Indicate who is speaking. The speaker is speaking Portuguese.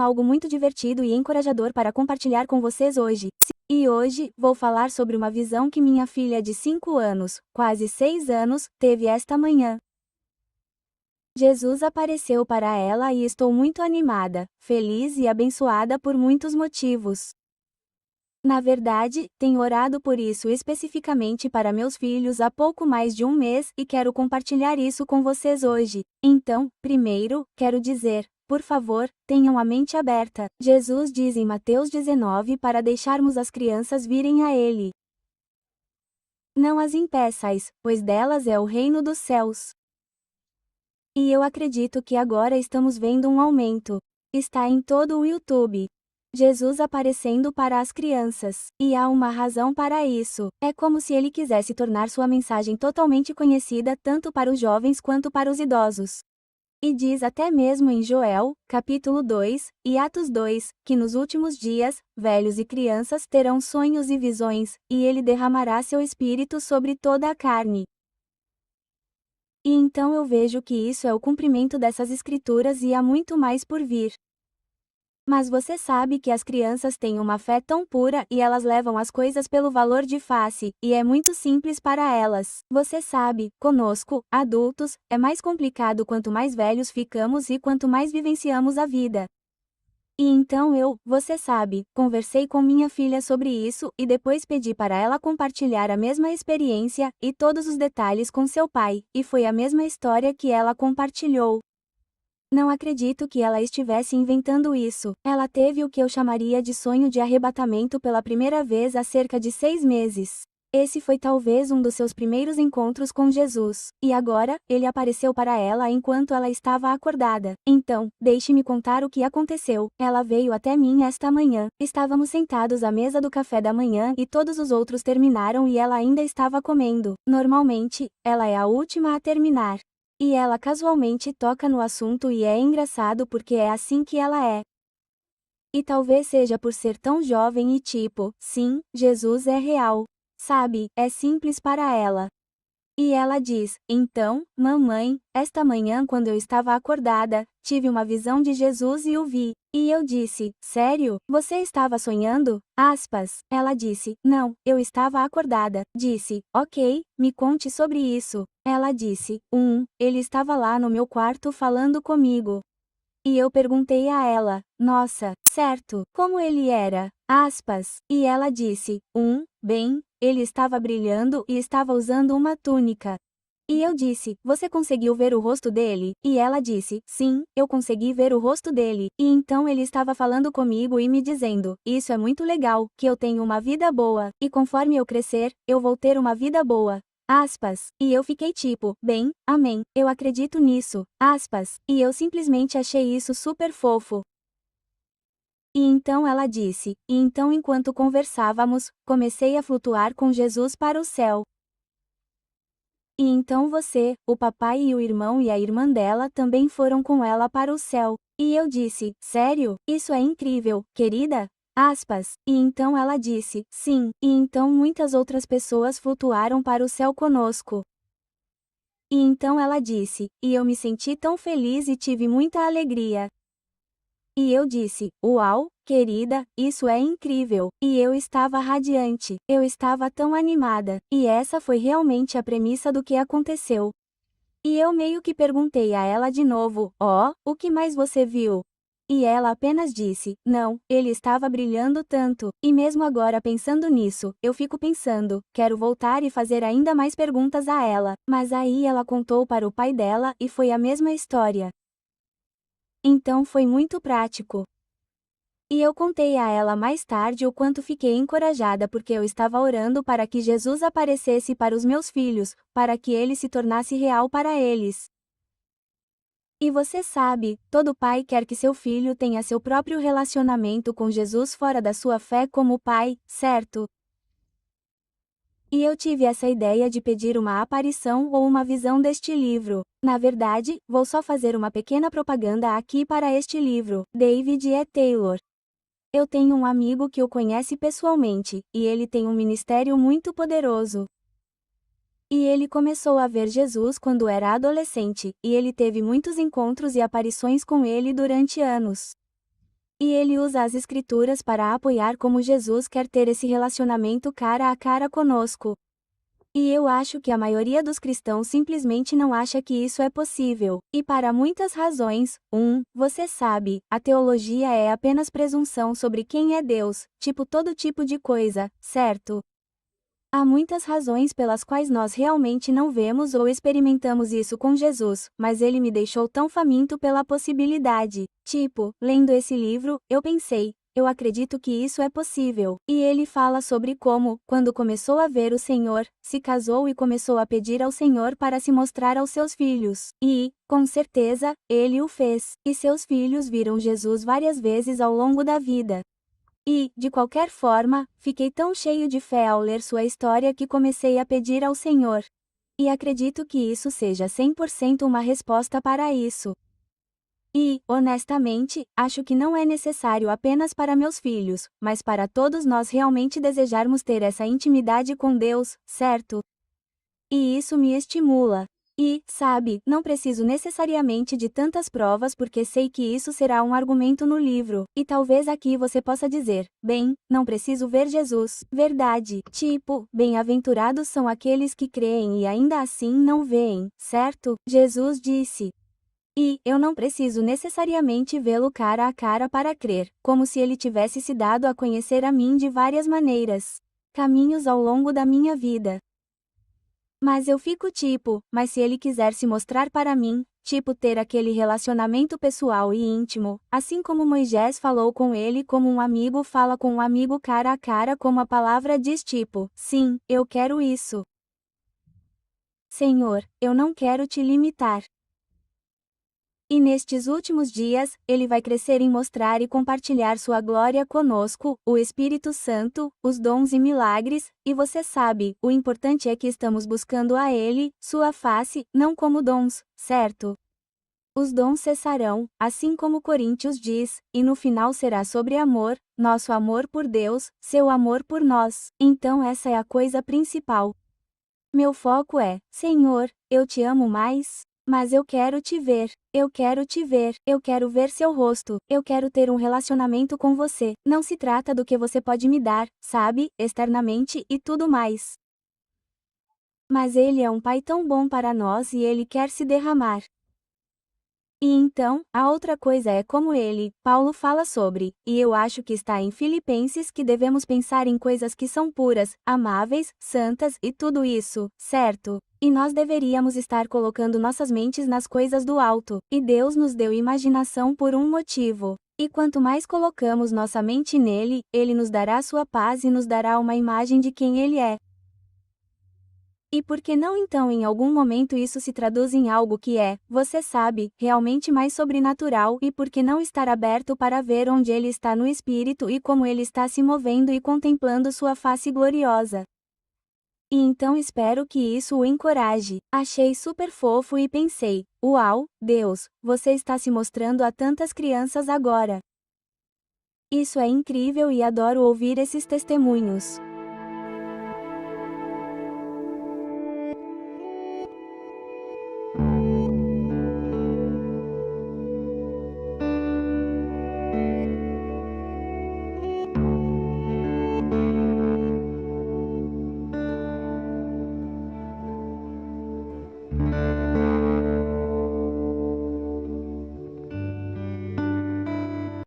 Speaker 1: algo muito divertido e encorajador para compartilhar com vocês hoje. E hoje, vou falar sobre uma visão que minha filha de 5 anos, quase 6 anos, teve esta manhã. Jesus apareceu para ela e estou muito animada, feliz e abençoada por muitos motivos. Na verdade, tenho orado por isso especificamente para meus filhos há pouco mais de um mês e quero compartilhar isso com vocês hoje. Então, primeiro, quero dizer, por favor, tenham a mente aberta. Jesus diz em Mateus 19 para deixarmos as crianças virem a Ele. Não as impeçais, pois delas é o reino dos céus. E eu acredito que agora estamos vendo um aumento. Está em todo o YouTube. Jesus aparecendo para as crianças. E há uma razão para isso. É como se ele quisesse tornar sua mensagem totalmente conhecida tanto para os jovens quanto para os idosos. E diz até mesmo em Joel, capítulo 2, e Atos 2, que nos últimos dias, velhos e crianças terão sonhos e visões, e ele derramará seu espírito sobre toda a carne. E então eu vejo que isso é o cumprimento dessas escrituras e há muito mais por vir. Mas você sabe que as crianças têm uma fé tão pura e elas levam as coisas pelo valor de face, e é muito simples para elas. Você sabe, conosco, adultos, é mais complicado quanto mais velhos ficamos e quanto mais vivenciamos a vida. E então você sabe, conversei com minha filha sobre isso e depois pedi para ela compartilhar a mesma experiência e todos os detalhes com seu pai, e foi a mesma história que ela compartilhou. Não acredito que ela estivesse inventando isso. Ela teve o que eu chamaria de sonho de arrebatamento pela primeira vez há cerca de 6 meses. Esse foi talvez um dos seus primeiros encontros com Jesus. E agora, ele apareceu para ela enquanto ela estava acordada. Então, deixe-me contar o que aconteceu. Ela veio até mim esta manhã. Estávamos sentados à mesa do café da manhã e todos os outros terminaram e ela ainda estava comendo. Normalmente, ela é a última a terminar. E ela casualmente toca no assunto e é engraçado porque é assim que ela é. E talvez seja por ser tão jovem e tipo, sim, Jesus é real. Sabe, é simples para ela. E ela diz, então, mamãe, esta manhã quando eu estava acordada, tive uma visão de Jesus e o vi. E eu disse, sério, você estava sonhando? Ela disse, não, eu estava acordada. Disse, ok, me conte sobre isso. Ela disse, ele estava lá no meu quarto falando comigo. E eu perguntei a ela, nossa, certo, como ele era? E ela disse, bem, ele estava brilhando e estava usando uma túnica. E eu disse, você conseguiu ver o rosto dele? E ela disse, sim, eu consegui ver o rosto dele. E então ele estava falando comigo e me dizendo, isso é muito legal, que eu tenho uma vida boa, e conforme eu crescer, eu vou ter uma vida boa. E eu fiquei tipo, bem, amém, eu acredito nisso, e eu simplesmente achei isso super fofo. E então ela disse, e então enquanto conversávamos, comecei a flutuar com Jesus para o céu. E então você, o papai e o irmão e a irmã dela também foram com ela para o céu. E eu disse, sério? Isso é incrível, querida? E então ela disse, sim, e então muitas outras pessoas flutuaram para o céu conosco. E então ela disse, e eu me senti tão feliz e tive muita alegria. E eu disse, uau, querida, isso é incrível. E eu estava radiante, eu estava tão animada, e essa foi realmente a premissa do que aconteceu. E eu meio que perguntei a ela de novo, o que mais você viu? E ela apenas disse, não, ele estava brilhando tanto, e mesmo agora pensando nisso, eu fico pensando, quero voltar e fazer ainda mais perguntas a ela, mas aí ela contou para o pai dela e foi a mesma história. Então foi muito prático. E eu contei a ela mais tarde o quanto fiquei encorajada porque eu estava orando para que Jesus aparecesse para os meus filhos, para que ele se tornasse real para eles. E você sabe, todo pai quer que seu filho tenha seu próprio relacionamento com Jesus fora da sua fé como pai, certo? E eu tive essa ideia de pedir uma aparição ou uma visão deste livro. Na verdade, vou só fazer uma pequena propaganda aqui para este livro, David E. Taylor. Eu tenho um amigo que o conhece pessoalmente, e ele tem um ministério muito poderoso. E ele começou a ver Jesus quando era adolescente, e ele teve muitos encontros e aparições com ele durante anos. E ele usa as escrituras para apoiar como Jesus quer ter esse relacionamento cara a cara conosco. E eu acho que a maioria dos cristãos simplesmente não acha que isso é possível, e para muitas razões. Você sabe, a teologia é apenas presunção sobre quem é Deus, tipo todo tipo de coisa, certo? Há muitas razões pelas quais nós realmente não vemos ou experimentamos isso com Jesus, mas ele me deixou tão faminto pela possibilidade. Tipo, lendo esse livro, eu pensei, eu acredito que isso é possível. E ele fala sobre como, quando começou a ver o Senhor, se casou e começou a pedir ao Senhor para se mostrar aos seus filhos. E, com certeza, ele o fez. E seus filhos viram Jesus várias vezes ao longo da vida. E, de qualquer forma, fiquei tão cheio de fé ao ler sua história que comecei a pedir ao Senhor. E acredito que isso seja 100% uma resposta para isso. E, honestamente, acho que não é necessário apenas para meus filhos, mas para todos nós realmente desejarmos ter essa intimidade com Deus, certo? E isso me estimula. E, sabe, não preciso necessariamente de tantas provas porque sei que isso será um argumento no livro. E talvez aqui você possa dizer, bem, não preciso ver Jesus. Verdade. Tipo, bem-aventurados são aqueles que creem e ainda assim não veem, certo? Jesus disse. E eu não preciso necessariamente vê-lo cara a cara para crer, como se ele tivesse se dado a conhecer a mim de várias maneiras. Caminhos ao longo da minha vida. Mas eu fico tipo, mas se ele quiser se mostrar para mim, tipo ter aquele relacionamento pessoal e íntimo, assim como Moisés falou com ele como um amigo fala com um amigo cara a cara como a palavra diz tipo, sim, eu quero isso. Senhor, eu não quero te limitar. E nestes últimos dias, ele vai crescer em mostrar e compartilhar sua glória conosco, o Espírito Santo, os dons e milagres, e você sabe, o importante é que estamos buscando a ele, sua face, não como dons, certo? Os dons cessarão, assim como Coríntios diz, e no final será sobre amor, nosso amor por Deus, seu amor por nós. Então essa é a coisa principal. Meu foco é, Senhor, eu te amo mais. Mas eu quero te ver, eu quero te ver, eu quero ver seu rosto, eu quero ter um relacionamento com você. Não se trata do que você pode me dar, sabe, externamente e tudo mais. Mas ele é um pai tão bom para nós e ele quer se derramar. E então, a outra coisa é como ele, Paulo fala sobre, e eu acho que está em Filipenses que devemos pensar em coisas que são puras, amáveis, santas e tudo isso, certo? E nós deveríamos estar colocando nossas mentes nas coisas do alto, e Deus nos deu imaginação por um motivo. E quanto mais colocamos nossa mente nele, ele nos dará sua paz e nos dará uma imagem de quem ele é. E por que não então em algum momento isso se traduz em algo que é, você sabe, realmente mais sobrenatural e por que não estar aberto para ver onde ele está no espírito e como ele está se movendo e contemplando sua face gloriosa. E então espero que isso o encoraje. Achei super fofo e pensei, uau, Deus, você está se mostrando a tantas crianças agora. Isso é incrível e adoro ouvir esses testemunhos.